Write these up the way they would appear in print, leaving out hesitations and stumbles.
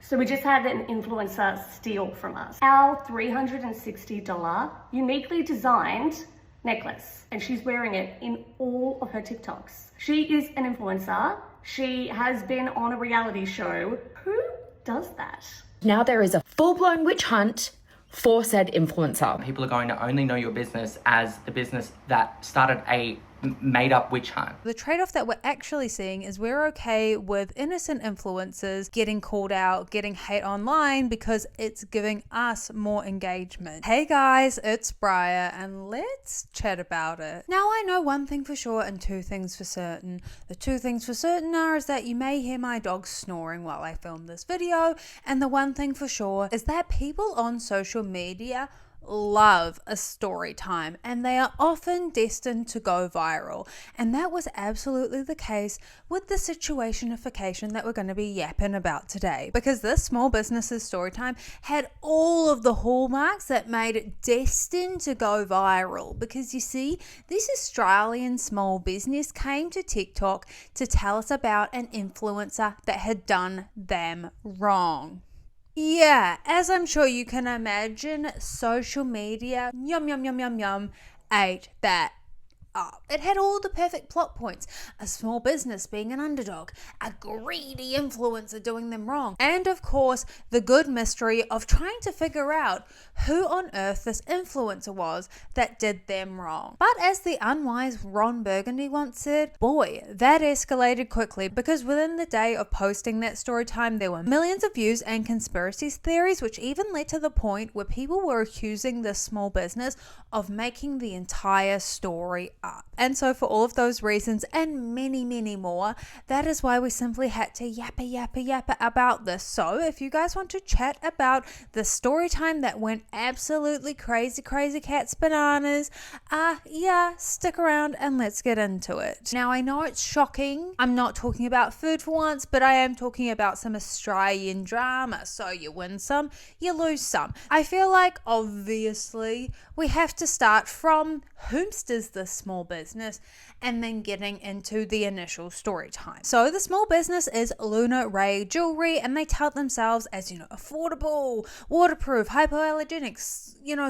So we just had an influencer steal from us our $360 uniquely designed necklace, and she's wearing it in all of her TikToks. She is an influencer. She has been on a reality show. Who does that? Now there is a full-blown witch hunt for said influencer. People are going to only know your business as the business that started a made-up witch hunt. The trade-off that we're actually seeing is we're okay with innocent influencers getting called out, getting hate online because it's giving us more engagement. Hey guys, it's Briar and let's chat about it. Now I know one thing for sure and two things for certain. The two things for certain are is that you may hear my dog snoring while I film this video, and the one thing for sure is that people on social media love a story time and they are often destined to go viral, and that was absolutely the case with the situationification that we're going to be yapping about today, because this small business's story time had all of the hallmarks that made it destined to go viral. Because you see, this Australian small business came to TikTok to tell us about an influencer that had done them wrong. Yeah, as I'm sure you can imagine, social media, ate that up. It had all the perfect plot points. A small business being an underdog, a greedy influencer doing them wrong, and of course, the good mystery of trying to figure out who on earth this influencer was that did them wrong. But as the unwise Ron Burgundy once said, boy, that escalated quickly, because within the day of posting that story time, there were millions of views and conspiracy theories, which even led to the point where people were accusing this small business of making the entire story up. And so for all of those reasons and many, many more, that is why we simply had to yappa about this. So if you guys want to chat about the story time that went absolutely crazy cats bananas, yeah, stick around and let's get into it. Now I know it's shocking. I'm not talking about food for once, but I am talking about some Australian drama. So you win some, you lose some. I feel like obviously we have to start from whomst is this small business and then getting into the initial story time. So the small business is Luna Ray Jewelry, and they tout themselves as, affordable, waterproof, hypoallergenic,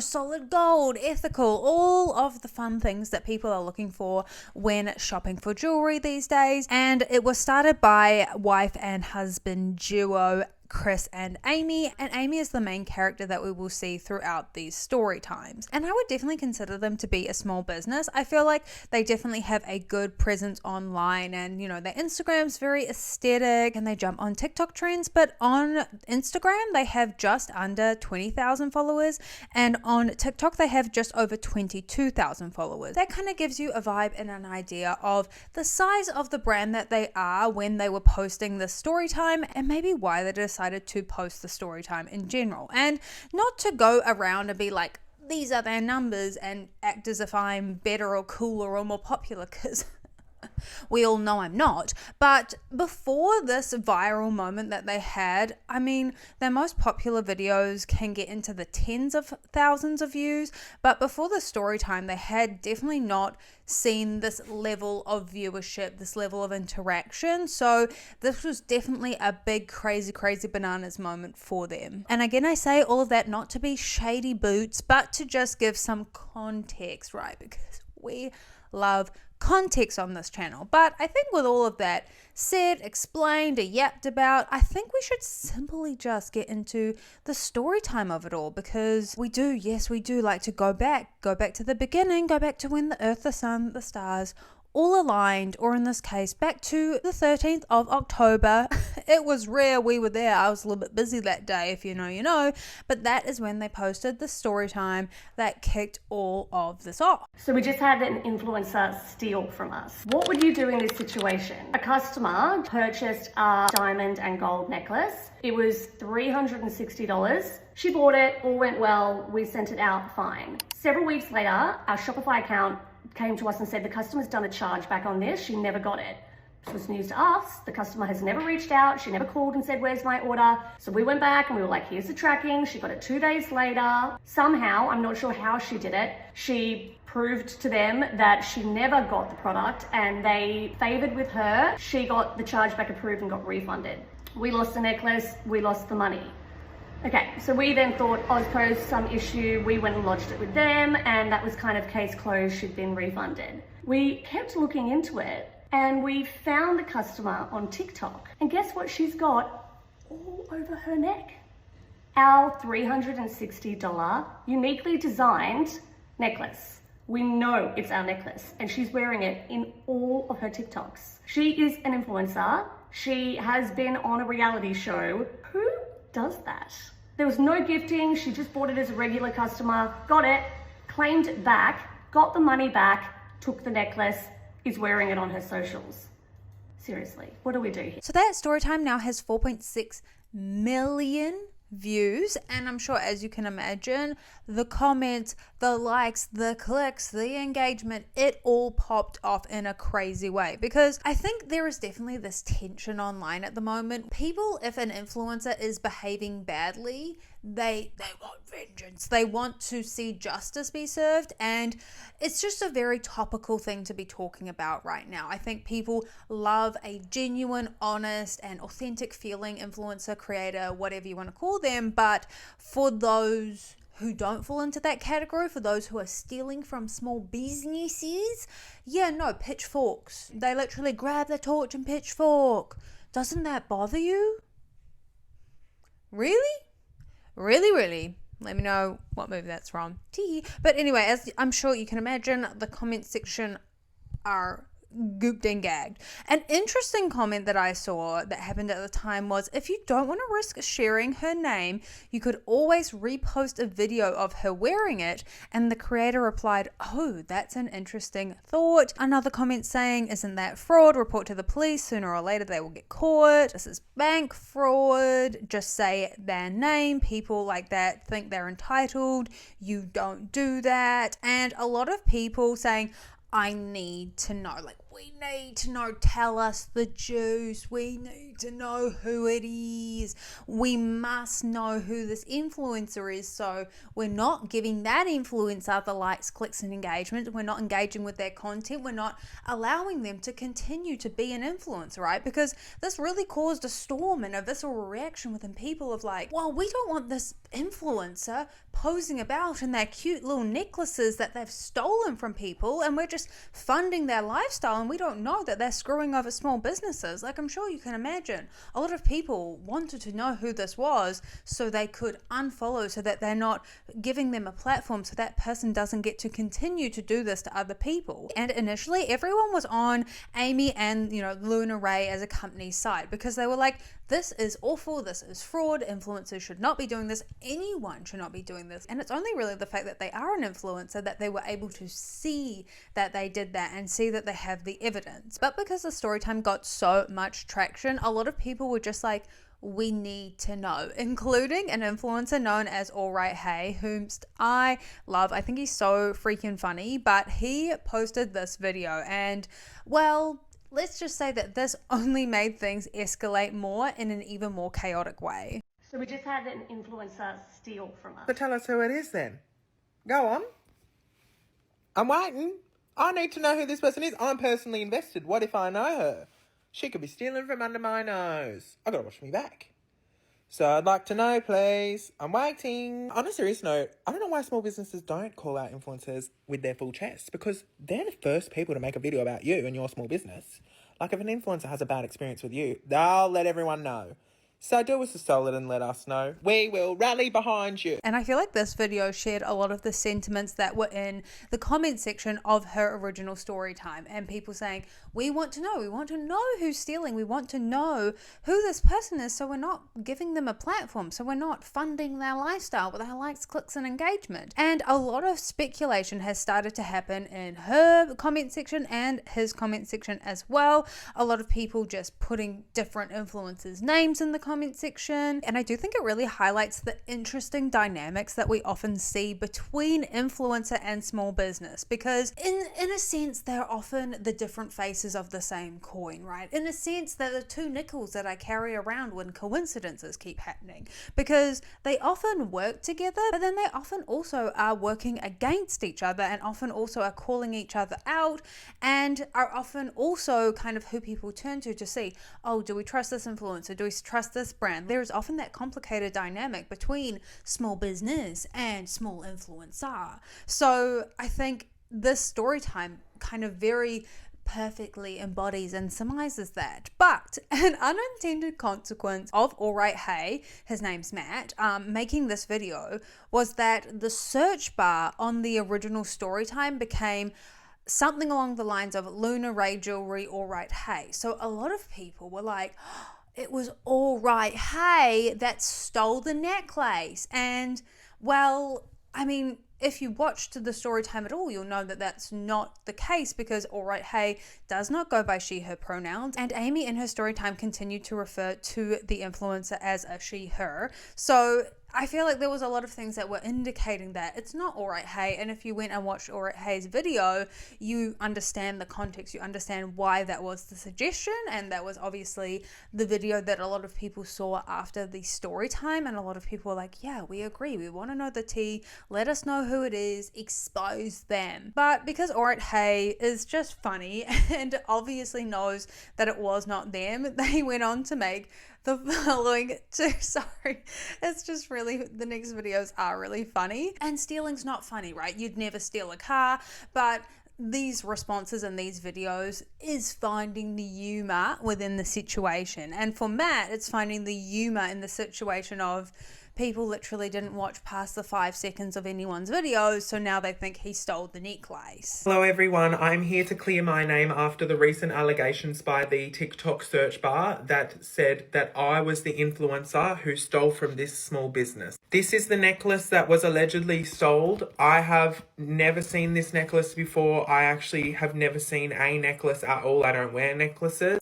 solid gold, ethical, all of the fun things that people are looking for when shopping for jewelry these days. And it was started by wife and husband duo Chris and Amy is the main character that we will see throughout these story times. And I would definitely consider them to be a small business. I feel like they definitely have a good presence online, and their Instagram's very aesthetic and they jump on TikTok trends, but on Instagram they have just under 20,000 followers, and on TikTok they have just over 22,000 followers. That kind of gives you a vibe and an idea of the size of the brand that they are when they were posting the story time, and maybe why they decided to post the story time in general, and not to go around and be like, these are their numbers, and act as if I'm better or cooler or more popular, because we all know I'm not. But before this viral moment that they had, their most popular videos can get into the tens of thousands of views, but before the story time they had definitely not seen this level of viewership, this level of interaction. So this was definitely a big crazy bananas moment for them. And again, I say all of that not to be shady boots, but to just give some context, right? Because we love context on this channel. But I think with all of that said, explained, or yapped about, I think we should simply just get into the story time of it all, because we do like to go back to the beginning, go back to when the earth, the sun, the stars all aligned, or in this case back to the 13th of October. It was rare we were there. I was a little bit busy that day, if you know you know, but that is when they posted the story time that kicked all of this off. So we just had an influencer steal from us. What would you do in this situation? A customer purchased a diamond and gold necklace. It was $360. She bought it, all went well, we sent it out fine. Several weeks later, our Shopify account came to us and said the customer's done a chargeback on this, she never got it. This was news to us. The customer has never reached out, she never called and said, where's my order? So we went back and we were like, here's the tracking. She got it 2 days later. Somehow, I'm not sure how she did it, she proved to them that she never got the product and they favored with her. She got the chargeback approved and got refunded. We lost the necklace, we lost the money. Okay, so we then thought Oz posed some issue, we went and lodged it with them, and that was kind of case closed, she'd been refunded. We kept looking into it, and we found the customer on TikTok. And guess what she's got all over her neck? Our $360 uniquely designed necklace. We know it's our necklace, and she's wearing it in all of her TikToks. She is an influencer. She has been on a reality show. Who does that? There was no gifting. She just bought it as a regular customer, got it, claimed it back, got the money back, took the necklace, is wearing it on her socials. Seriously, what do we do here? So that story time now has 4.6 million views, and I'm sure, as you can imagine, the comments, the likes, the clicks, the engagement, it all popped off in a crazy way, because I think there is definitely this tension online at the moment. People, if an influencer is behaving badly, they want vengeance. They want to see justice be served, and it's just a very topical thing to be talking about right now. I think people love a genuine, honest, and authentic feeling influencer, creator, whatever you want to call them, but for those who don't fall into that category, for those who are stealing from small businesses, yeah, no, pitchforks. They literally grab the torch and pitchfork. Doesn't that bother you? Really? Really? Let me know what movie that's from. Tee. But anyway, as I'm sure you can imagine, the comment section are gooped and gagged. An interesting comment that I saw that happened at the time was, if you don't want to risk sharing her name, you could always repost a video of her wearing it. And the creator replied, oh, that's an interesting thought. Another comment saying, isn't that fraud? Report to the police. Sooner or later they will get caught. This is bank fraud. Just say their name. People like that think they're entitled. You don't do that. And a lot of people saying, I need to know, like, we need to know, tell us the juice, we need to know who it is, we must know who this influencer is, so we're not giving that influencer the likes, clicks and engagement, we're not engaging with their content, we're not allowing them to continue to be an influencer, right? Because this really caused a storm and a visceral reaction within people of like, well, we don't want this influencer posing about in their cute little necklaces that they've stolen from people, and we're just funding their lifestyle, and we don't know that they're screwing over small businesses. Like, I'm sure you can imagine, a lot of people wanted to know who this was so they could unfollow, so that they're not giving them a platform, so that person doesn't get to continue to do this to other people. And initially everyone was on Amy and Luna Ray as a company's side, because they were like, this is awful, this is fraud, influencers should not be doing this, anyone should not be doing this. And it's only really the fact that they are an influencer that they were able to see that they did that and see that they have the evidence. But because the story time got so much traction, a lot of people were just like, we need to know, including an influencer known as Alright Hey, whom I love. I think he's so freaking funny, but he posted this video, and well, let's just say that this only made things escalate more in an even more chaotic way. So we just had an influencer steal from us. So tell us who it is then. Go on. I'm waiting. I need to know who this person is. I'm personally invested. What if I know her? She could be stealing from under my nose. I gotta watch me back. So I'd like to know, please. I'm waiting. On a serious note, I don't know why small businesses don't call out influencers with their full chest, because they're the first people to make a video about you and your small business. Like, if an influencer has a bad experience with you, they'll let everyone know. So do us a solid and let us know. We will rally behind you. And I feel like this video shared a lot of the sentiments that were in the comment section of her original story time, and people saying, we want to know who's stealing, we want to know who this person is, so we're not giving them a platform, so we're not funding their lifestyle with our likes, clicks and engagement. And a lot of speculation has started to happen in her comment section and his comment section as well. A lot of people just putting different influencers' names in the comment comment section. And I do think it really highlights the interesting dynamics that we often see between influencer and small business, because in a sense, they're often the different faces of the same coin, right? In a sense, they're the two nickels that I carry around when coincidences keep happening, because they often work together, but then they often also are working against each other, and often also are calling each other out, and are often also kind of who people turn to see, oh, do we trust this influencer? Do we trust this brand? There's often that complicated dynamic between small business and small influencer. So I think this story time kind of very perfectly embodies and surmises that. But an unintended consequence of Alright Hey, his name's Matt, making this video was that the search bar on the original story time became something along the lines of Luna Ray Jewelry Alright Hey. So a lot of people were like, oh, it was Alright Hey that stole the necklace. And well, I mean, if you watched the story time at all, you'll know that that's not the case, because Alright Hey does not go by she, her pronouns. And Amy in her story time continued to refer to the influencer as a she, her. So I feel like there was a lot of things that were indicating that it's not Alright Hey. And if you went and watched Alright Hey's video, you understand the context, you understand why that was the suggestion. And that was obviously the video that a lot of people saw after the story time. And a lot of people were like, yeah, we agree. We want to know the tea. Let us know who it is. Expose them. But because Alright Hey is just funny and obviously knows that it was not them, they went on to make the following two. Sorry, it's just really, the next videos are really funny. And stealing's not funny, right? You'd never steal a car, but these responses in these videos is finding the humor within the situation. And for Matt, it's finding the humor in the situation of people literally didn't watch past the 5 seconds of anyone's videos, so now they think he stole the necklace. Hello everyone, I'm here to clear my name after the recent allegations by the TikTok search bar that said that I was the influencer who stole from this small business. This is the necklace that was allegedly sold. I have never seen this necklace before. I actually have never seen a necklace at all. I don't wear necklaces.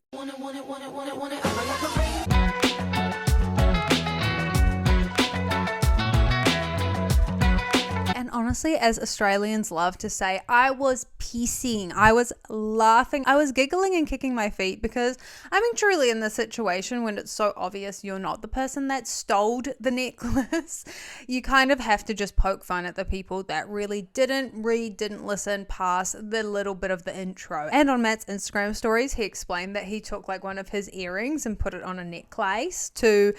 Honestly, as Australians love to say, I was pissing, I was laughing, I was giggling and kicking my feet, because I mean, truly in this situation when it's so obvious you're not the person that stole the necklace, you kind of have to just poke fun at the people that really didn't read, didn't listen past the little bit of the intro. And on Matt's Instagram stories, he explained that he took like one of his earrings and put it on a necklace to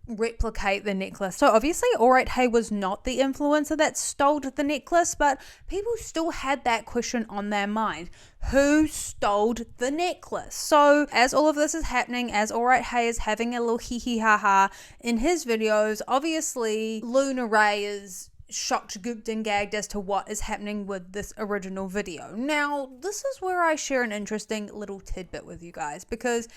replicate the necklace. So obviously Alright Hey was not the influencer that stole the necklace, but people still had that question on their mind. Who stole the necklace? So as all of this is happening, as Alright Hey is having a little hee hee ha ha in his videos, obviously Luna Ray is shocked, gooped and gagged as to what is happening with this original video. Now, this is where I share an interesting little tidbit with you guys, because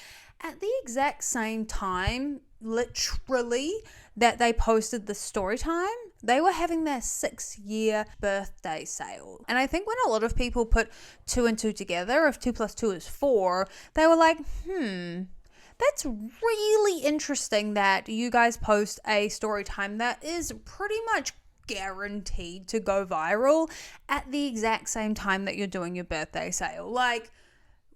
at the exact same time, literally, that they posted the story time, they were having their 6-year birthday sale. And I think when a lot of people put 2 and 2 together, if 2 plus 2 is 4, they were like, that's really interesting that you guys post a story time that is pretty much guaranteed to go viral at the exact same time that you're doing your birthday sale. Like,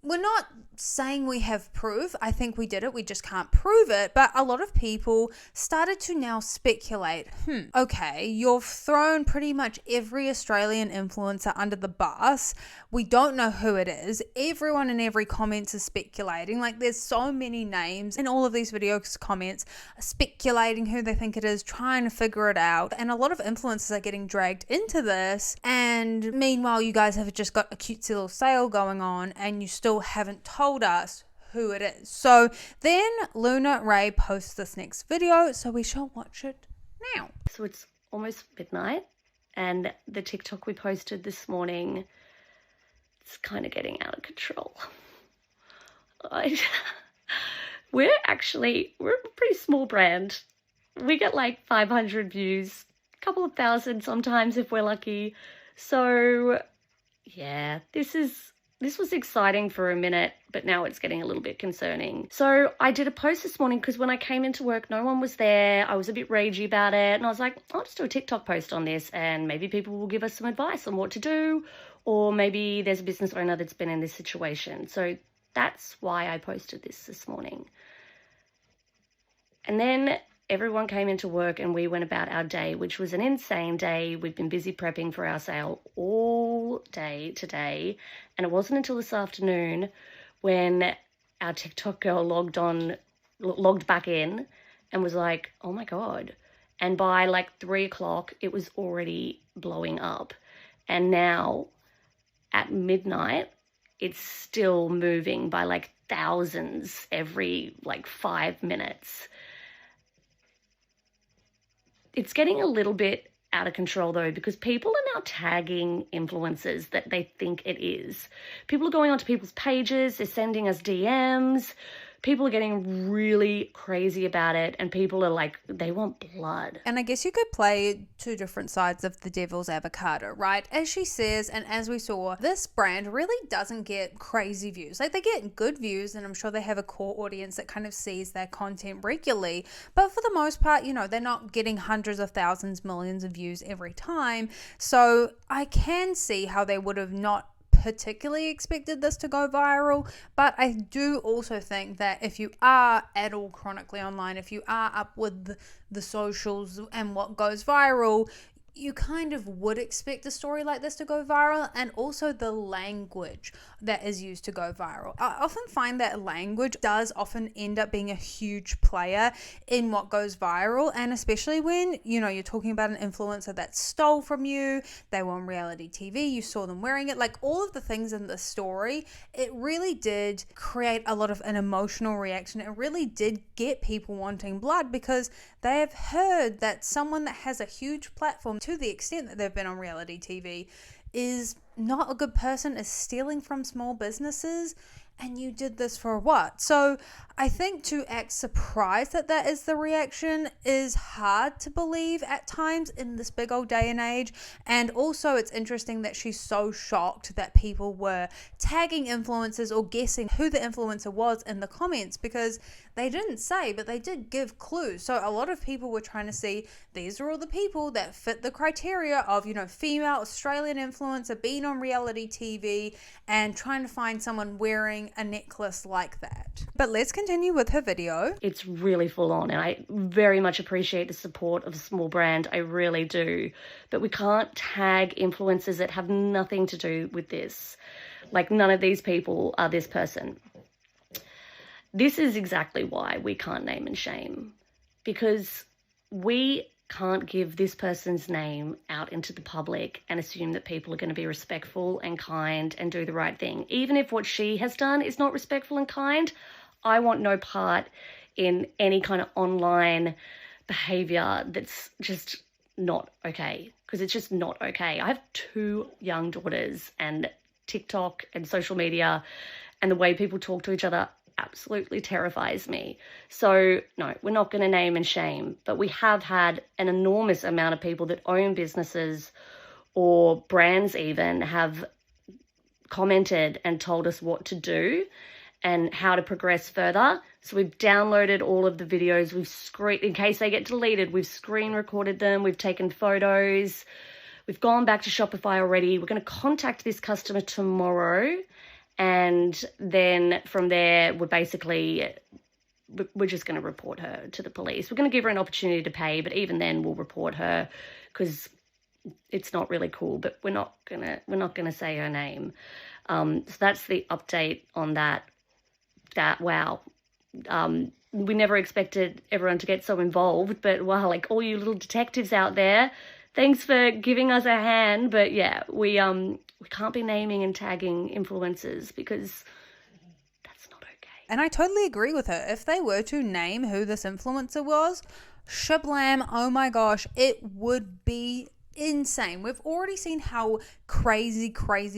we're not saying we have proof. I think we did it. We just can't prove it. But a lot of people started to now speculate, okay, you've thrown pretty much every Australian influencer under the bus. We don't know who it is. Everyone in every comments is speculating. Like, there's so many names in all of these videos comments speculating who they think it is, trying to figure it out. And a lot of influencers are getting dragged into this. And meanwhile, you guys have just got a cutesy little sale going on and you still haven't told us who it is. So then Luna Ray posts this next video, so we shall watch it now. So it's almost midnight, and the TikTok we posted this morning, it's kind of getting out of control. We're a pretty small brand. We get like 500 views, a couple of thousand sometimes if we're lucky. So yeah, this is This was exciting for a minute, but now it's getting a little bit concerning. So I did a post this morning because when I came into work, no one was there. I was a bit ragey about it. And I was like, I'll just do a TikTok post on this and maybe people will give us some advice on what to do. Or maybe there's a business owner that's been in this situation. So that's why I posted this morning. And then everyone came into work and we went about our day, which was an insane day. We'd been busy prepping for our sale all day today. And it wasn't until this afternoon when our TikTok girl logged back in and was like, oh my God. And by like 3 o'clock, it was already blowing up. And now at midnight, it's still moving by like thousands every like 5 minutes. It's getting a little bit out of control though, because people are now tagging influencers that they think it is. People are going onto people's pages, they're sending us DMs. People are getting really crazy about it, and people are like, they want blood. And I guess you could play two different sides of the devil's avocado, right? As she says, and as we saw, this brand really doesn't get crazy views. Like, they get good views, and I'm sure they have a core audience that kind of sees their content regularly. But for the most part, you know, they're not getting hundreds of thousands, millions of views every time. So I can see how they would have not particularly expected this to go viral, but I do also think that if you are at all chronically online, if you are up with the socials and what goes viral, you kind of would expect a story like this to go viral, and also the language that is used to go viral. I often find that language does often end up being a huge player in what goes viral, and especially when, you know, you're talking about an influencer that stole from you, they were on reality TV, you saw them wearing it, like all of the things in the story, it really did create a lot of an emotional reaction. It really did get people wanting blood because they have heard that someone that has a huge platform, to the extent that they've been on reality TV, is not a good person, is stealing from small businesses, and you did this for what? So I think to act surprised that that is the reaction is hard to believe at times in this big old day and age. And also it's interesting that she's so shocked that people were tagging influencers or guessing who the influencer was in the comments, because they didn't say, but they did give clues. So a lot of people were trying to see, these are all the people that fit the criteria of, you know, female Australian influencer being on reality TV, and trying to find someone wearing a necklace like that. But let's continue with her video. It's really full on, and I very much appreciate the support of a small brand. I really do. But we can't tag influencers that have nothing to do with this. Like, none of these people are this person. This is exactly why we can't name and shame, because we can't give this person's name out into the public and assume that people are going to be respectful and kind and do the right thing. Even if what she has done is not respectful and kind, I want no part in any kind of online behavior that's just not okay, because it's just not okay. I have 2 young daughters, and TikTok and social media and the way people talk to each other absolutely terrifies me. So no, we're not going to name and shame, but we have had an enormous amount of people that own businesses or brands even have commented and told us what to do and how to progress further. So we've downloaded all of the videos, in case they get deleted, we've screen recorded them, we've taken photos, we've gone back to Shopify already. We're going to contact this customer tomorrow, and then from there, we're just going to report her to the police. We're going to give her an opportunity to pay, but even then we'll report her because it's not really cool, but we're not going to say her name. So that's the update on that. Wow. We never expected everyone to get so involved, but wow, like all you little detectives out there, thanks for giving us a hand. But yeah, we can't be naming and tagging influencers because that's not okay. And I totally agree with her. If they were to name who this influencer was, shablam, oh my gosh, it would be insane. We've already seen how crazy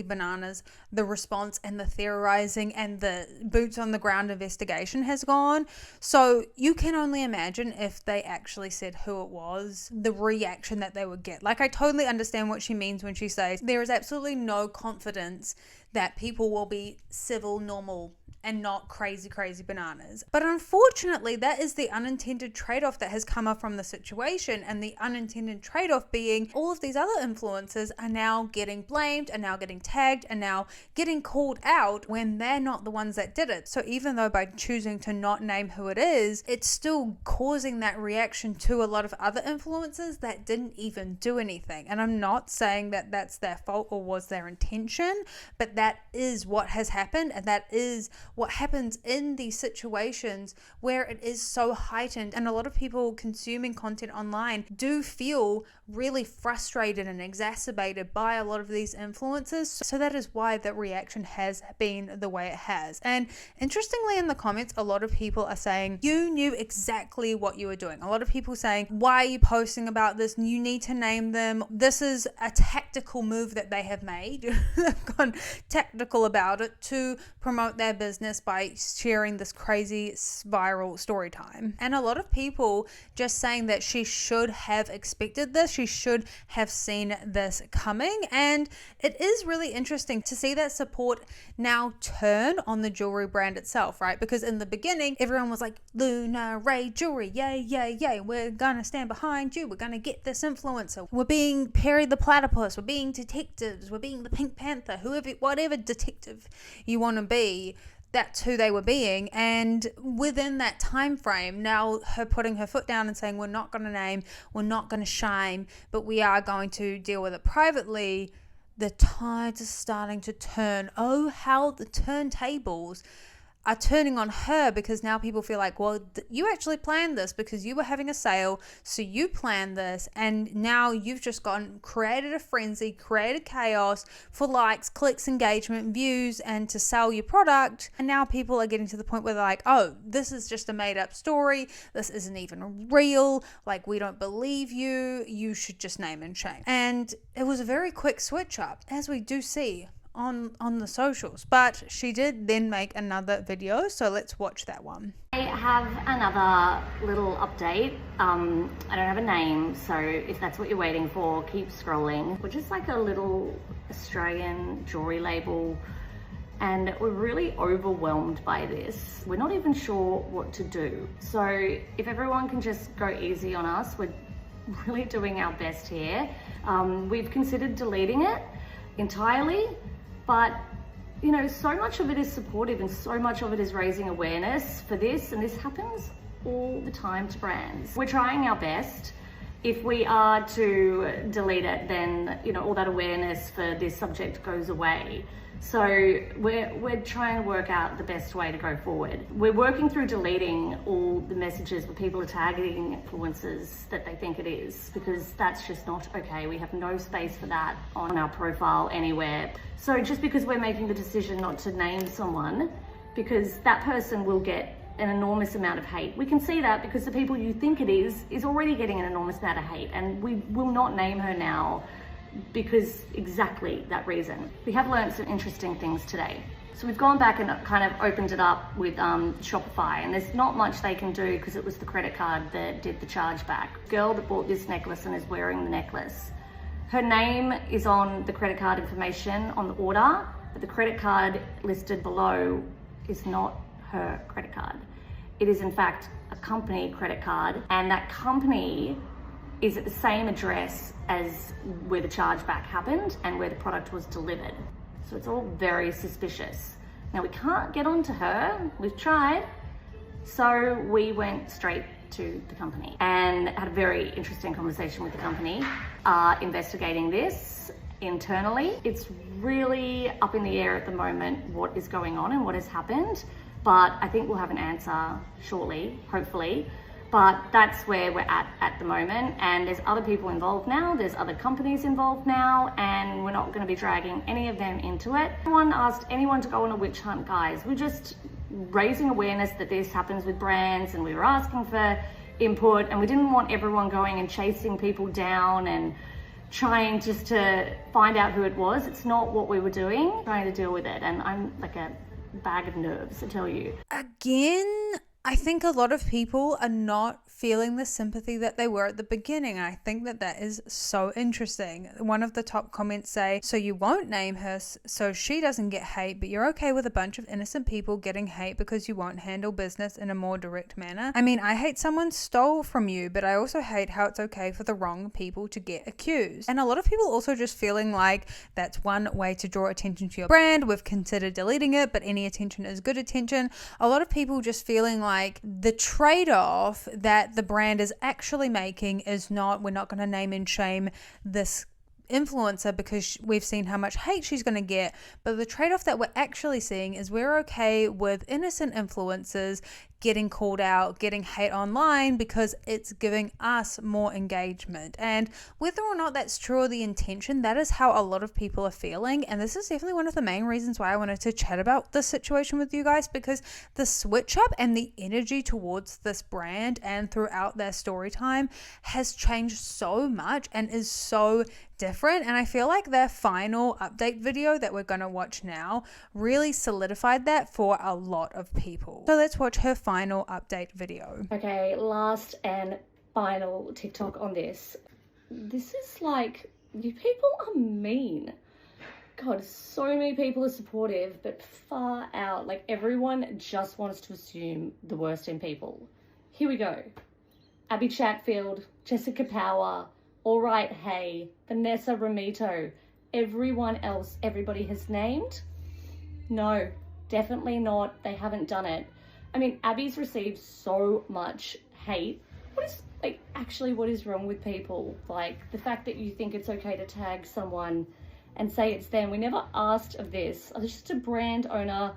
bananas the response and the theorizing and the boots on the ground investigation has gone. So you can only imagine if they actually said who it was, the reaction that they would get. Like, I totally understand what she means when she says there is absolutely no confidence that people will be civil, normal, and not crazy bananas. But unfortunately, that is the unintended trade-off that has come up from the situation, and the unintended trade-off being all of these other influencers are now getting blamed, are now getting tagged, and now getting called out when they're not the ones that did it. So even though by choosing to not name who it is, it's still causing that reaction to a lot of other influencers that didn't even do anything. And I'm not saying that that's their fault or was their intention, but that is what has happened, and that is what happens in these situations where it is so heightened, and a lot of people consuming content online do feel really frustrated and exacerbated by a lot of these influencers. So that is why the reaction has been the way it has. And interestingly, in the comments, a lot of people are saying you knew exactly what you were doing. A lot of people saying, why are you posting about this? You need to name them. This is a tactical move that they have made. They've gone tactical about it to promote their business by sharing this crazy viral story time. And a lot of people just saying that she should have expected this. She should have seen this coming. And it is really interesting to see that support now turn on the jewelry brand itself, right? Because in the beginning, everyone was like, Luna Ray Jewelry, yay, we're gonna stand behind you, we're gonna get this influencer, we're being Perry the Platypus, we're being detectives, we're being the Pink Panther, whatever detective you want to be. That's who they were being. And within that time frame, now her putting her foot down and saying, we're not going to name, we're not going to shame, but we are going to deal with it privately, the tides are starting to turn. Oh, how the turntables are turning on her, because now people feel like, well, you actually planned this because you were having a sale, so you planned this, and now you've just created a frenzy, created chaos for likes, clicks, engagement, views, and to sell your product. And now people are getting to the point where they're like, oh, this is just a made up story, this isn't even real, like, we don't believe you, you should just name and shame. And it was a very quick switch up, as we do see on the socials. But she did then make another video, so let's watch that one. I have another little update. I don't have a name, so if that's what you're waiting for, keep scrolling. We're just like a little Australian jewelry label, and we're really overwhelmed by this. We're not even sure what to do. So if everyone can just go easy on us, we're really doing our best here. We've considered deleting it entirely, but you know, so much of it is supportive and so much of it is raising awareness for this, and this happens all the time to brands. We're trying our best. If we are to delete it, then you know, all that awareness for this subject goes away. So we're trying to work out the best way to go forward. We're working through deleting all the messages where people are tagging influencers that they think it is, because that's just not okay. We have no space for that on our profile anywhere. So just because we're making the decision not to name someone, because that person will get an enormous amount of hate. We can see that because the people you think it is already getting an enormous amount of hate, and we will not name her now because exactly that reason. We have learned some interesting things today. So we've gone back and kind of opened it up with Shopify, and there's not much they can do because it was the credit card that did the chargeback. Girl that bought this necklace and is wearing the necklace, her name is on the credit card information on the order, but the credit card listed below is not her credit card. It is in fact a company credit card, and that company is at the same address as where the chargeback happened and where the product was delivered. So it's all very suspicious. Now we can't get onto her, we've tried, so we went straight to the company and had a very interesting conversation with the company, investigating this internally. It's really up in the air at the moment what is going on and what has happened, but I think we'll have an answer shortly, hopefully. But that's where we're at the moment, and there's other people involved now, there's other companies involved now, and we're not going to be dragging any of them into it. No one asked anyone to go on a witch hunt, guys. We're just raising awareness that this happens with brands, and we were asking for input, and we didn't want everyone going and chasing people down and trying just to find out who it was. It's not what we were doing, trying to deal with it. And I'm like a bag of nerves, I tell you. Again, I think a lot of people are not feeling the sympathy that they were at the beginning. I think that that is so interesting. One of the top comments say, so you won't name her so she doesn't get hate, but you're okay with a bunch of innocent people getting hate because you won't handle business in a more direct manner. I mean, I hate someone stole from you, but I also hate how it's okay for the wrong people to get accused. And a lot of people also just feeling like that's one way to draw attention to your brand. We've considered deleting it, but any attention is good attention. A lot of people just feeling like the trade-off that the brand is actually making is not, we're not going to name and shame this influencer because we've seen how much hate she's going to get, but the trade-off that we're actually seeing is we're okay with innocent influencers getting called out, getting hate online because it's giving us more engagement. And whether or not that's true or the intention, that is how a lot of people are feeling. And this is definitely one of the main reasons why I wanted to chat about this situation with you guys, because the switch up and the energy towards this brand and throughout their story time has changed so much and is so different. And I feel like their final update video that we're going to watch now really solidified that for a lot of people. So let's watch her final update video. Okay, last and final TikTok on this. This is like, you people are mean. God, so many people are supportive, but far out. Like, everyone just wants to assume the worst in people. Here we go. Abby Chatfield, Jessica Power, All Right Hey, Vanessa Ramito, everyone else everybody has named? No, definitely not. They haven't done it. I mean, Abby's received so much hate. What is wrong with people? Like, the fact that you think it's okay to tag someone and say it's them. We never asked of this. I was just a brand owner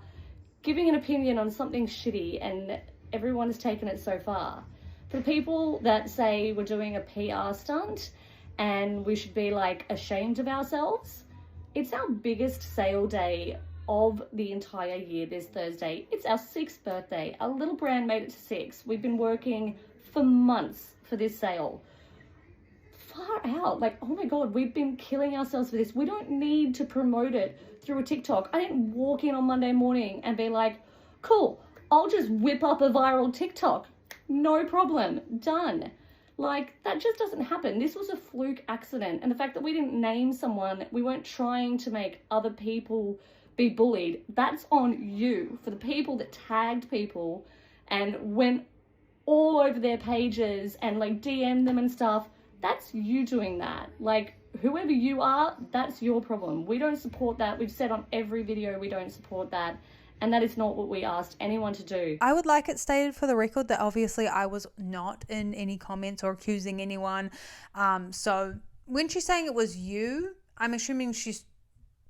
giving an opinion on something shitty, and everyone has taken it so far. For the people that say we're doing a PR stunt and we should be like ashamed of ourselves, it's our biggest sale day of the entire year this Thursday. It's our 6th birthday. Our little brand made it to 6. We've been working for months for this sale. Far out. Like, oh my God, we've been killing ourselves for this. We don't need to promote it through a TikTok. I didn't walk in on Monday morning and be like, cool, I'll just whip up a viral TikTok. No problem. Done. Like, that just doesn't happen. This was a fluke accident. And the fact that we didn't name someone, we weren't trying to make other people be bullied, that's on you. For the people that tagged people and went all over their pages and like DM them and stuff, that's you doing that. Like, whoever you are, that's your problem. We don't support that. We've said on every video we don't support that. And that is not what we asked anyone to do. I would like it stated for the record that obviously I was not in any comments or accusing anyone. So when she's saying it was you, I'm assuming she's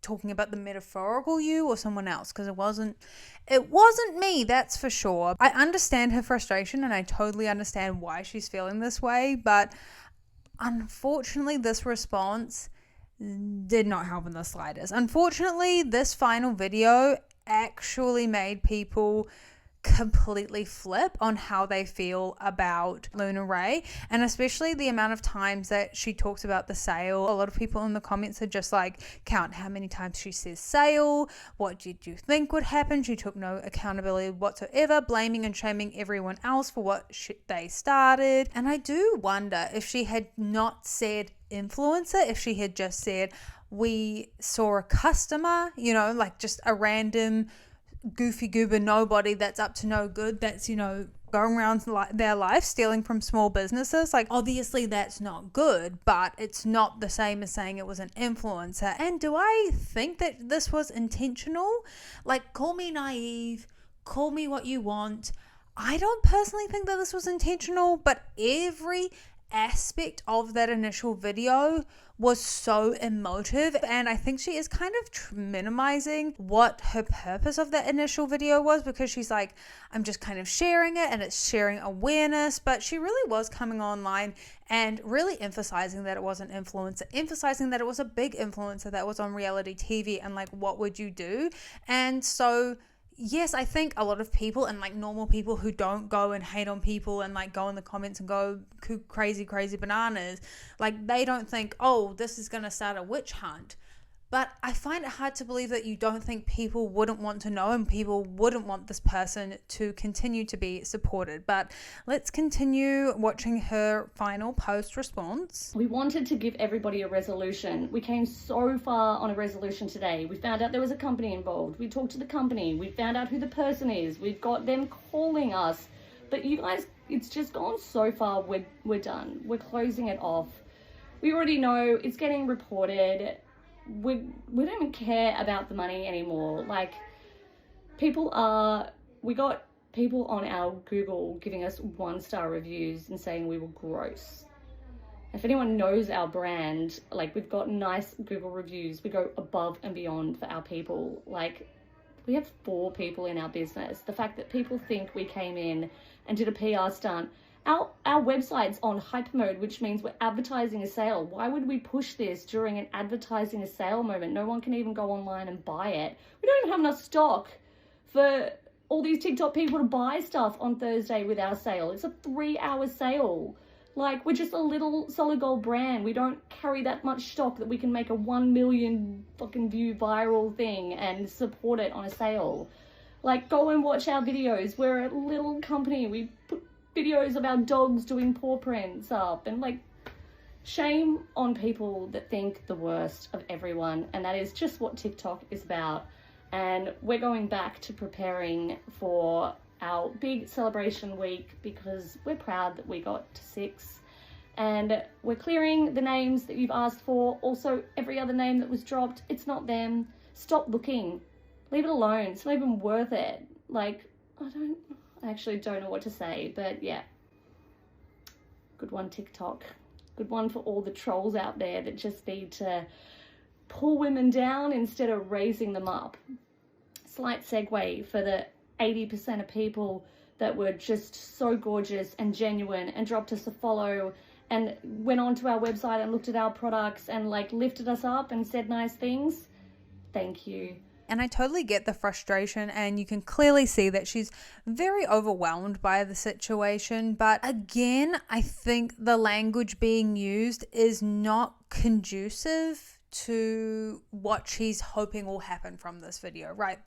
talking about the metaphorical you or someone else, because it wasn't me, that's for sure. I understand her frustration and I totally understand why she's feeling this way, but unfortunately this response did not help in the slightest. Unfortunately, this final video actually made people completely flip on how they feel about Luna Ray, and especially the amount of times that she talks about the sale. A lot of people in the comments are just like, count how many times she says sale, what did you think would happen? She took no accountability whatsoever, blaming and shaming everyone else for what they started. And I do wonder if she had not said influencer, if she had just said we saw a customer, you know, like just a random goofy goober nobody that's up to no good, that's, you know, going around their life stealing from small businesses. Like, obviously that's not good, but it's not the same as saying it was an influencer. And do I think that this was intentional? Like, call me naive, call me what you want. I don't personally think that this was intentional, but every aspect of that initial video was so emotive, and I think she is kind of minimizing what her purpose of that initial video was, because she's like, I'm just kind of sharing it and it's sharing awareness, but she really was coming online and really emphasizing that it was an influencer, emphasizing that it was a big influencer that was on reality TV, and like, what would you do? And so yes, I think a lot of people and like normal people who don't go and hate on people and like go in the comments and go crazy bananas, like they don't think, oh, this is going to start a witch hunt. But I find it hard to believe that you don't think people wouldn't want to know and people wouldn't want this person to continue to be supported. But let's continue watching her final post response. We wanted to give everybody a resolution. We came so far on a resolution today. We found out there was a company involved. We talked to the company. We found out who the person is. We've got them calling us. But you guys, it's just gone so far. We're done. We're closing it off. We already know it's getting reported. We don't even care about the money anymore. Like, we got people on our Google giving us 1-star reviews and saying we were gross. If anyone knows our brand, like, we've got nice Google reviews. We go above and beyond for our people. Like, we have 4 people in our business. The fact that people think we came in and did a PR stunt. Our website's on hyper mode, which means we're advertising a sale. Why would we push this during an advertising a sale moment? No one can even go online and buy it. We don't even have enough stock for all these TikTok people to buy stuff on Thursday with our sale. It's a 3-hour sale. Like, we're just a little solid gold brand. We don't carry that much stock that we can make a 1 million fucking view viral thing and support it on a sale. Like, go and watch our videos. We're a little company. We put videos of our dogs doing paw prints up, and like, shame on people that think the worst of everyone, and that is just what TikTok is about. And we're going back to preparing for our big celebration week because we're proud that we got to 6, and we're clearing the names that you've asked for. Also, every other name that was dropped, it's not them. Stop looking, leave it alone. It's not even worth it. Like, I actually don't know what to say, but yeah. Good one, TikTok. Good one for all the trolls out there that just need to pull women down instead of raising them up. Slight segue for the 80% of people that were just so gorgeous and genuine and dropped us a follow and went onto our website and looked at our products and like lifted us up and said nice things. Thank you. And I totally get the frustration, and you can clearly see that she's very overwhelmed by the situation. But again, I think the language being used is not conducive to what she's hoping will happen from this video, right?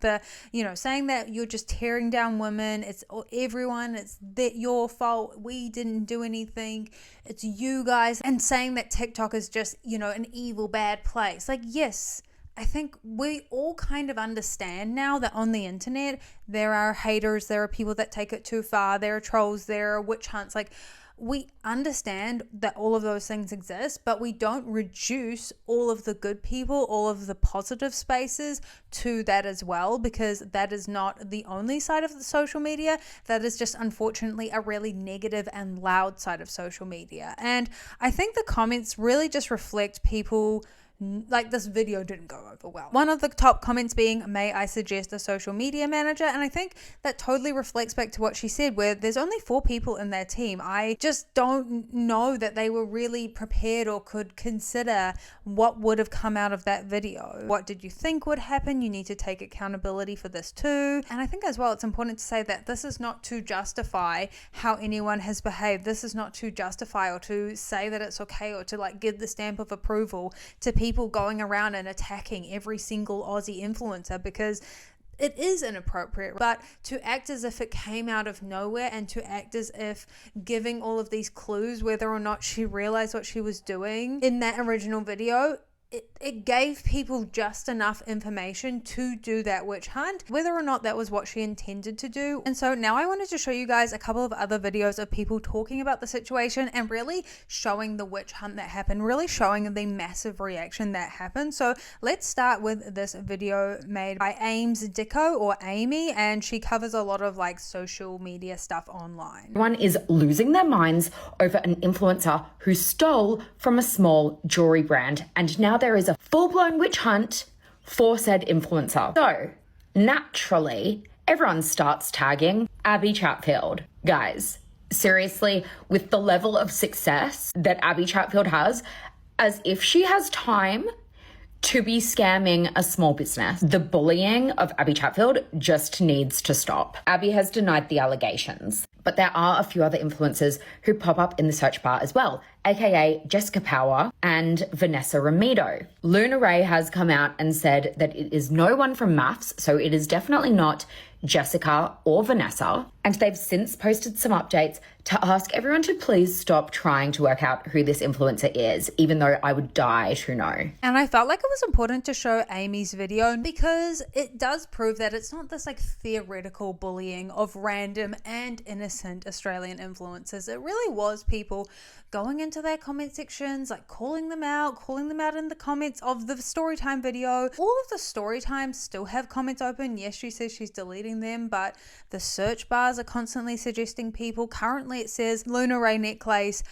Saying that you're just tearing down women, it's everyone, it's your fault, we didn't do anything, it's you guys, and saying that TikTok is just, an evil, bad place. Like, yes, I think we all kind of understand now that on the internet, there are haters, there are people that take it too far, there are trolls, there are witch hunts. Like, we understand that all of those things exist, but we don't reduce all of the good people, all of the positive spaces to that as well, because that is not the only side of the social media. That is just unfortunately a really negative and loud side of social media. And I think the comments really just reflect people. Like, this video didn't go over well. One of the top comments being, may I suggest a social media manager? And I think that totally reflects back to what she said, where there's only 4 people in their team. I just don't know that they were really prepared or could consider what would have come out of that video. What did you think would happen? You need to take accountability for this too. And I think as well, it's important to say that this is not to justify how anyone has behaved. This is not to justify or to say that it's okay or to like give the stamp of approval to people going around and attacking every single Aussie influencer, because it is inappropriate. But to act as if it came out of nowhere and to act as if giving all of these clues whether or not she realized what she was doing in that original video, it gave people just enough information to do that witch hunt, whether or not that was what she intended to do. And so now I wanted to show you guys a couple of other videos of people talking about the situation and really showing the witch hunt that happened, really showing the massive reaction that happened. So let's start with this video made by Ames Dicko, or Amy, and she covers a lot of like social media stuff online. Everyone is losing their minds over an influencer who stole from a small jewelry brand, and now there is a full-blown witch hunt for said influencer. So naturally, everyone starts tagging Abby Chatfield. Guys, seriously, with the level of success that Abby Chatfield has, as if she has time to be scamming a small business. The bullying of Abby Chatfield just needs to stop. Abby has denied the allegations, but there are a few other influencers who pop up in the search bar as well, aka Jessica Power and Vanessa Ramido. Luna Ray has come out and said that it is no one from maths, so it is definitely not Jessica or Vanessa. And they've since posted some updates to ask everyone to please stop trying to work out who this influencer is, even though I would die to know. And I felt like it was important to show Amy's video because it does prove that it's not this like theoretical bullying of random and innocent Australian influencers. It really was people going into their comment sections, like calling them out in the comments of the Storytime video. All of the Storytimes still have comments open. Yes, she says she's deleting them, but the search bars are constantly suggesting people. Currently it says Luna Ray necklace,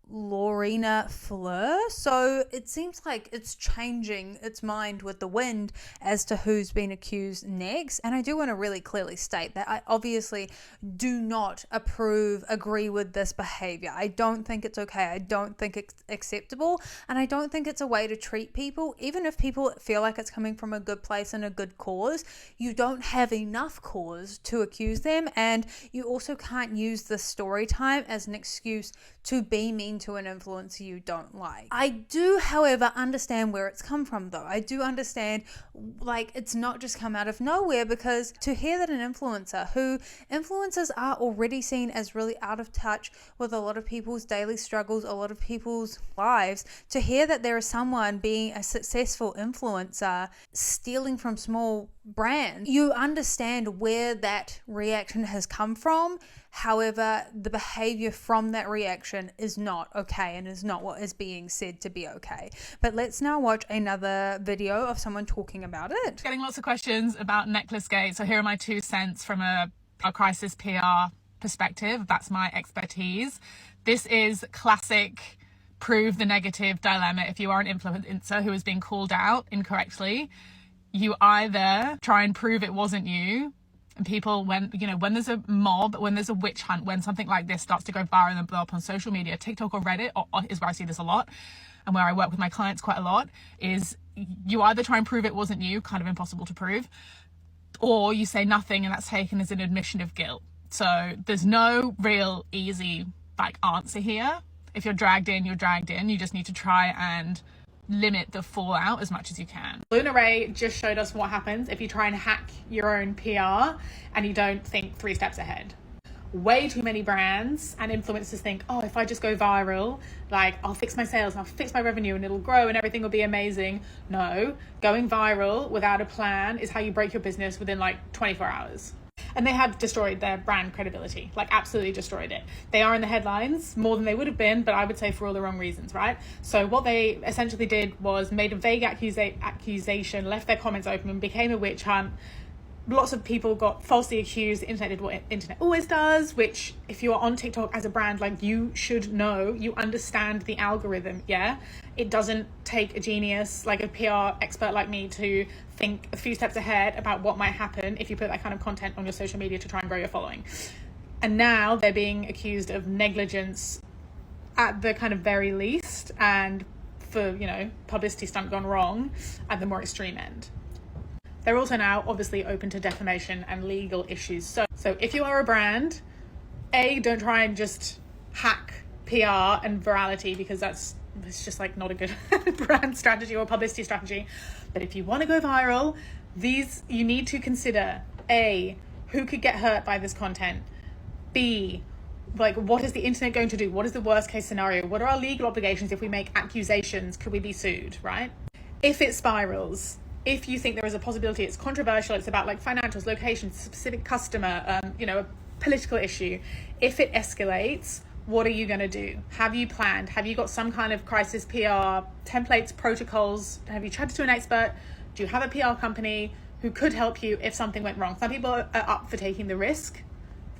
Lorena Fleur. So it seems like it's changing its mind with the wind as to who's been accused next. And I do want to really clearly state that I obviously do not agree with this behavior. I don't think it's okay. I don't think it's acceptable. And I don't think it's a way to treat people. Even if people feel like it's coming from a good place and a good cause, you don't have enough cause to accuse them. And you also can't use the story time as an excuse to be mean to an influencer you don't like. I do, however, understand where it's come from though. I do understand like it's not just come out of nowhere, because to hear that an influencers are already seen as really out of touch with a lot of people's daily struggles, a lot of people's lives, to hear that there is someone being a successful influencer stealing from small brands, you understand where that reaction has come from. However, the behavior from that reaction is not okay and is not what is being said to be okay. But let's now watch another video of someone talking about it. Getting lots of questions about Necklace Gate. So here are my 2 cents from a crisis PR perspective. That's my expertise. This is classic prove the negative dilemma. If you are an influencer who is being called out incorrectly, you either try and prove it wasn't you. And people, when there's a mob, when there's a witch hunt, when something like this starts to go viral and blow up on social media, TikTok or Reddit is where I see this a lot, and where I work with my clients quite a lot, is you either try and prove it wasn't you, kind of impossible to prove, or you say nothing and that's taken as an admission of guilt. So there's no real easy answer here. If you're dragged in, you're dragged in. You just need to try and limit the fallout as much as you can. Luna Ray just showed us what happens if you try and hack your own PR and you don't think 3 steps ahead. Way too many brands and influencers think, oh, if I just go viral, I'll fix my sales and I'll fix my revenue and it'll grow and everything will be amazing. No, going viral without a plan is how you break your business within 24 hours. And they have destroyed their brand credibility, absolutely destroyed it. They are in the headlines more than they would have been, but I would say for all the wrong reasons, right? So what they essentially did was made a vague accusation, left their comments open and became a witch hunt. Lots of people got falsely accused. The internet did what internet always does, which if you are on TikTok as a brand, you should know, you understand the algorithm, yeah? It doesn't take a genius, a PR expert like me, to think a few steps ahead about what might happen if you put that kind of content on your social media to try and grow your following. And now they're being accused of negligence at the kind of very least, and for, publicity stunt gone wrong at the more extreme end. They're also now obviously open to defamation and legal issues. So if you are a brand, don't try and just hack PR and virality, because it's just not a good brand strategy or publicity strategy. But if you want to go viral, you need to consider A, who could get hurt by this content? B, what is the internet going to do? What is the worst case scenario? What are our legal obligations if we make accusations? Could we be sued, right? If it spirals, if you think there is a possibility it's controversial, it's about financials, locations, specific customer, a political issue, if it escalates, what are you going to do? Have you planned? Have you got some kind of crisis PR templates, protocols? Have you chatted to an expert? Do you have a PR company who could help you if something went wrong? Some people are up for taking the risk.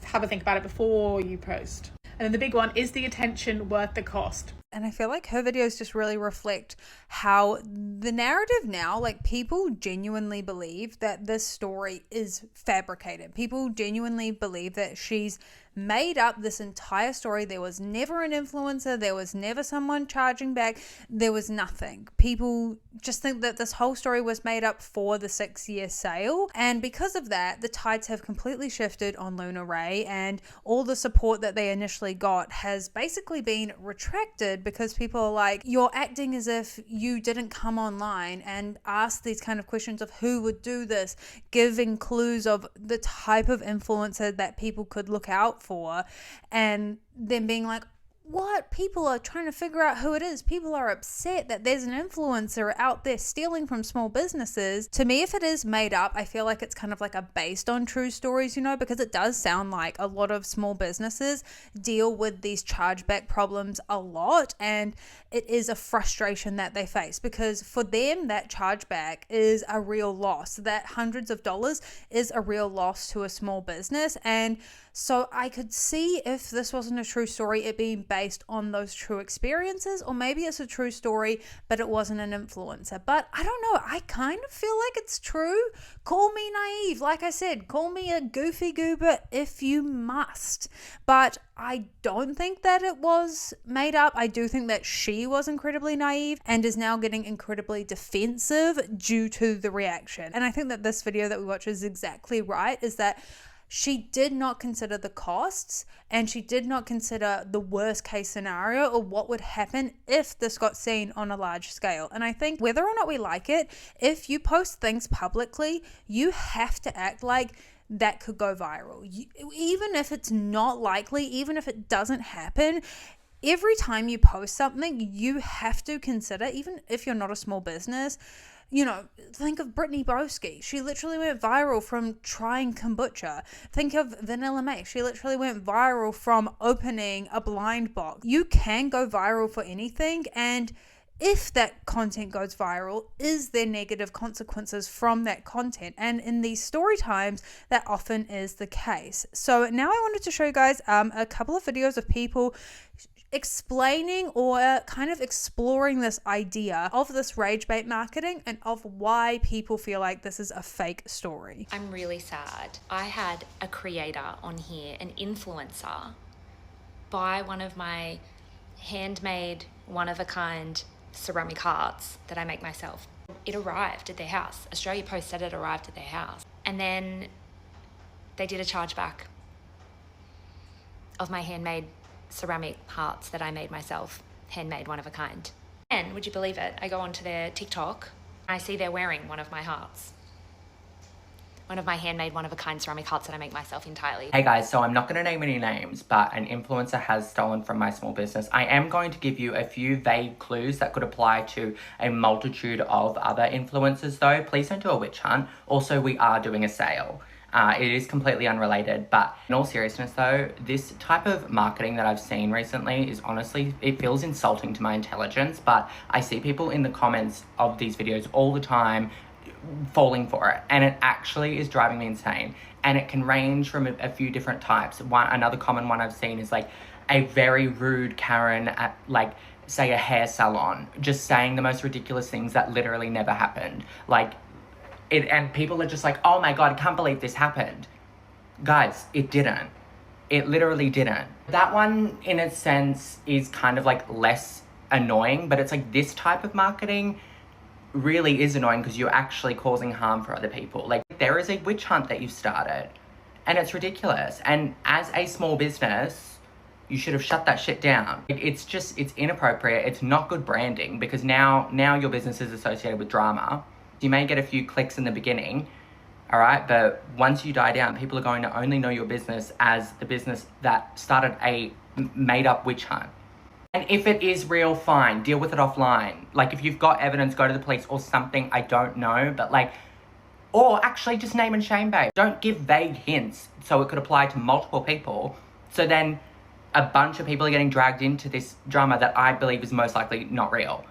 Have a think about it before you post. And then the big one, is the attention worth the cost? And I feel like her videos just really reflect how the narrative now, people genuinely believe that this story is fabricated. People genuinely believe that she's made up this entire story. There was never an influencer. There was never someone charging back. There was nothing. People just think that this whole story was made up for the 6-year sale. And because of that, the tides have completely shifted on Luna Ray, and all the support that they initially got has basically been retracted because people are like, you're acting as if you didn't come online and ask these kind of questions of who would do this, giving clues of the type of influencer that people could look out for, and then being like, what? People are trying to figure out who it is. People are upset that there's an influencer out there stealing from small businesses. To me, if it is made up, I feel like it's kind of like a based on true stories, because it does sound like a lot of small businesses deal with these chargeback problems a lot, and it is a frustration that they face because for them, that chargeback is a real loss. That hundreds of dollars is a real loss to a small business. And so I could see, if this wasn't a true story, it being based on those true experiences, or maybe it's a true story, but it wasn't an influencer. But I don't know. I kind of feel like it's true. Call me naive. Like I said, call me a goofy goober if you must. But I don't think that it was made up. I do think that she was incredibly naive and is now getting incredibly defensive due to the reaction. And I think that this video that we watch is exactly right, is that she did not consider the costs, and she did not consider the worst case scenario or what would happen if this got seen on a large scale. And I think whether or not we like it, if you post things publicly, you have to act like that could go viral. Even if it's not likely, even if it doesn't happen, every time you post something, you have to consider, even if you're not a small business, think of Brittany Broski. She literally went viral from trying kombucha. Think of Vanilla Mae. She literally went viral from opening a blind box. You can go viral for anything, and if that content goes viral, is there negative consequences from that content? And in these story times, that often is the case. So now I wanted to show you guys a couple of videos of people explaining or kind of exploring this idea of this rage bait marketing and of why people feel like this is a fake story. I'm really sad. I had a creator on here, an influencer, buy one of my handmade, one-of-a-kind ceramic hearts that I make myself. It arrived at their house. Australia Post said it arrived at their house. And then they did a chargeback of my handmade ceramic hearts that I made myself, handmade, one of a kind. And would you believe it, I go onto their TikTok, I see they're wearing one of my hearts. One of my handmade, one of a kind ceramic hearts that I make myself entirely. Hey guys, so I'm not going to name any names, but an influencer has stolen from my small business. I am going to give you a few vague clues that could apply to a multitude of other influencers though. Please don't do a witch hunt. Also, we are doing a sale. It is completely unrelated, but in all seriousness though, this type of marketing that I've seen recently is honestly, it feels insulting to my intelligence, but I see people in the comments of these videos all the time falling for it, and it actually is driving me insane. And it can range from a few different types. Another common one I've seen is like a very rude Karen at like, say, a hair salon, just saying the most ridiculous things that literally never happened. And people are just like, oh my God, I can't believe this happened. Guys, it didn't. It literally didn't. That one, in a sense, is kind of like less annoying, but it's like this type of marketing really is annoying because you're actually causing harm for other people. Like, there is a witch hunt that you've started, and it's ridiculous. And as a small business, you should have shut that shit down. It's inappropriate. It's not good branding, because now your business is associated with drama. You may get a few clicks in the beginning, all right? But once you die down, people are going to only know your business as the business that started a made-up witch hunt. And if it is real, fine, deal with it offline. Like, if you've got evidence, go to the police or something, I don't know. But like, or actually just name and shame, babe. Don't give vague hints so it could apply to multiple people. So then a bunch of people are getting dragged into this drama that I believe is most likely not real.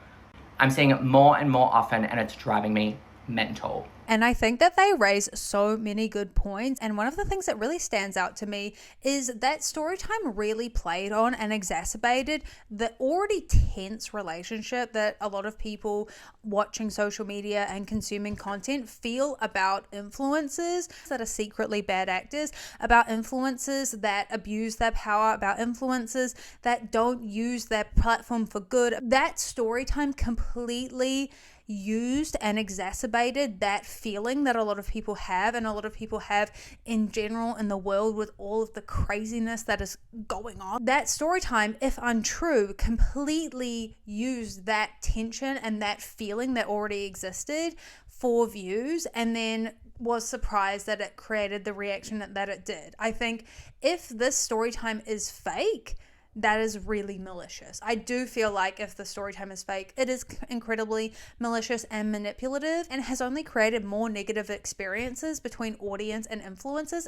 I'm seeing it more and more often, and it's driving me mental. And I think that they raise so many good points. And one of the things that really stands out to me is that Storytime really played on and exacerbated the already tense relationship that a lot of people watching social media and consuming content feel about influencers that are secretly bad actors, about influencers that abuse their power, about influencers that don't use their platform for good. That Storytime completely used and exacerbated that feeling that a lot of people have, and a lot of people have in general in the world with all of the craziness that is going on. That Storytime, if untrue, completely used that tension and that feeling that already existed for views, and then was surprised that it created the reaction that it did. I think if this Storytime is fake, that is really malicious. I do feel like if the Storytime is fake, it is incredibly malicious and manipulative, and has only created more negative experiences between audience and influencers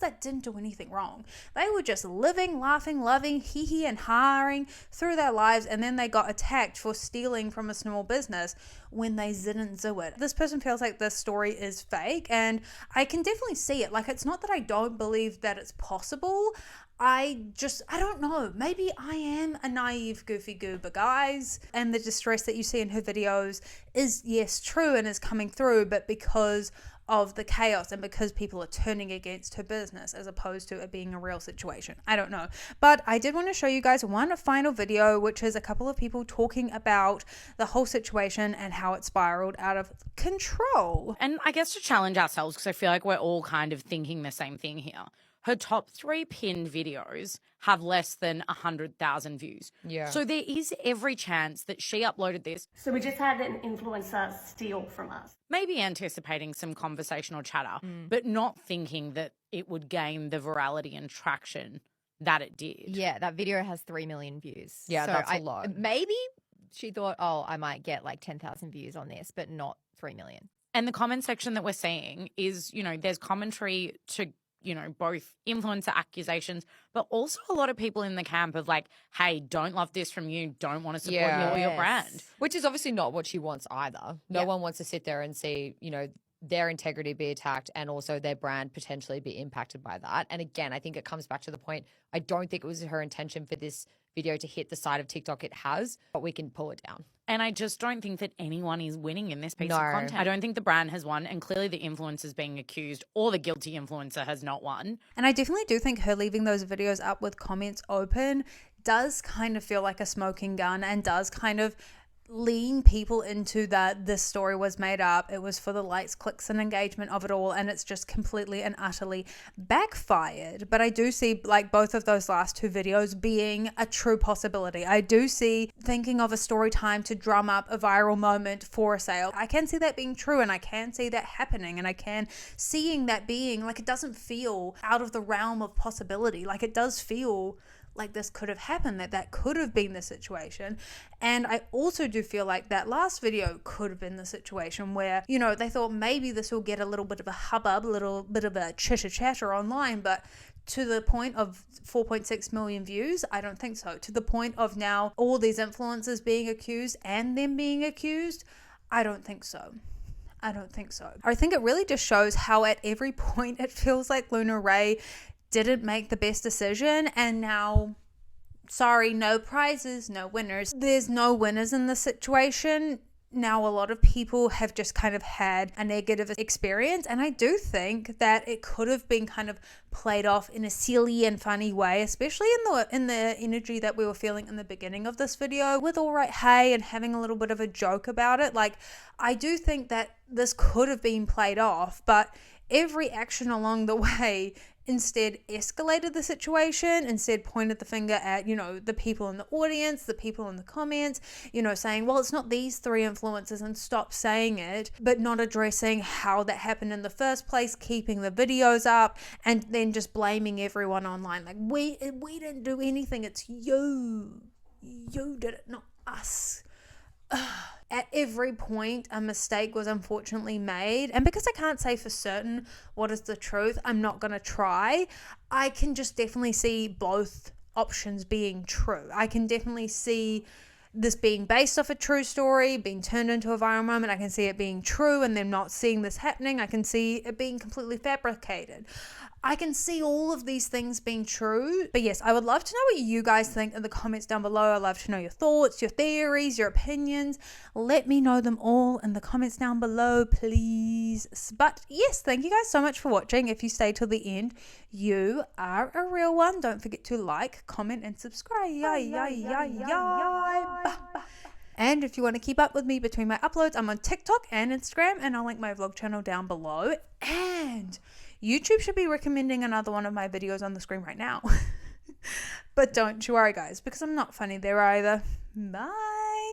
that didn't do anything wrong. They were just living, laughing, loving, hee and haing through their lives, and then they got attacked for stealing from a small business when they didn't do it. This person feels like this story is fake, and I can definitely see it. Like, it's not that I don't believe that it's possible. I don't know. Maybe I am a naive, goofy goober, guys. And the distress that you see in her videos is, yes, true and is coming through, but because of the chaos and because people are turning against her business as opposed to it being a real situation. I don't know. But I did want to show you guys one final video, which is a couple of people talking about the whole situation and how it spiraled out of control. And I guess to challenge ourselves, because I feel like we're all kind of thinking the same thing here. Her top 3 pinned videos have less than 100,000 views. Yeah. So there is every chance that she uploaded this. So we just had an influencer steal from us. Maybe anticipating some conversational chatter, but not thinking that it would gain the virality and traction that it did. Yeah, that video has 3 million views. Yeah, that's a lot. Maybe she thought, oh, I might get like 10,000 views on this, but not 3 million. And the comment section that we're seeing is, there's commentary to both influencer accusations, but also a lot of people in the camp of like, hey, don't love this from you, don't want to support your brand. Which is obviously not what she wants either. No one wants to sit there and see, their integrity be attacked and also their brand potentially be impacted by that. And again, I think it comes back to the point, I don't think it was her intention for this video to hit the side of TikTok it has, but we can pull it down. And I just don't think that anyone is winning in this piece of content. I don't think the brand has won, and clearly the influencer's being accused or the guilty influencer has not won. And I definitely do think her leaving those videos up with comments open does kind of feel like a smoking gun and does kind of lean people into that this story was made up. It was for the likes, clicks, and engagement of it all, and it's just completely and utterly backfired. But I do see like both of those last 2 videos being a true possibility. I do see thinking of a story time to drum up a viral moment for a sale. I can see that being true, and I can see that happening, and I can seeing that being like, it doesn't feel out of the realm of possibility. Like, it does feel like this could have happened, that could have been the situation. And I also do feel like that last video could have been the situation where, they thought maybe this will get a little bit of a hubbub, a little bit of a chitter-chatter online, but to the point of 4.6 million views, I don't think so. To the point of now all these influencers being accused and them being accused, I don't think so. I don't think so. I think it really just shows how at every point it feels like Luna Ray didn't make the best decision, and now, sorry, no prizes, no winners. There's no winners in this situation. Now a lot of people have just kind of had a negative experience, and I do think that it could have been kind of played off in a silly and funny way, especially in the energy that we were feeling in the beginning of this video with all right hey and having a little bit of a joke about it. Like, I do think that this could have been played off, but every action along the way instead escalated the situation, instead pointed the finger at, the people in the audience, the people in the comments, saying, well, it's not these 3 influencers, and stop saying it, but not addressing how that happened in the first place, keeping the videos up, and then just blaming everyone online. Like, we didn't do anything, it's you did it, not us. At every point, a mistake was unfortunately made. And because I can't say for certain what is the truth, I'm not going to try. I can just definitely see both options being true. I can definitely see this being based off a true story, being turned into a viral moment. I can see it being true and them not seeing this happening. I can see it being completely fabricated. I can see all of these things being true. But yes, I would love to know what you guys think in the comments down below. I'd love to know your thoughts, your theories, your opinions. Let me know them all in the comments down below, please. But yes, thank you guys so much for watching. If you stay till the end, you are a real one. Don't forget to like, comment, and subscribe. And if you want to keep up with me between my uploads, I'm on TikTok and Instagram, and I'll link my vlog channel down below. And YouTube should be recommending another one of my videos on the screen right now. But don't you worry, guys, because I'm not funny there either. Bye.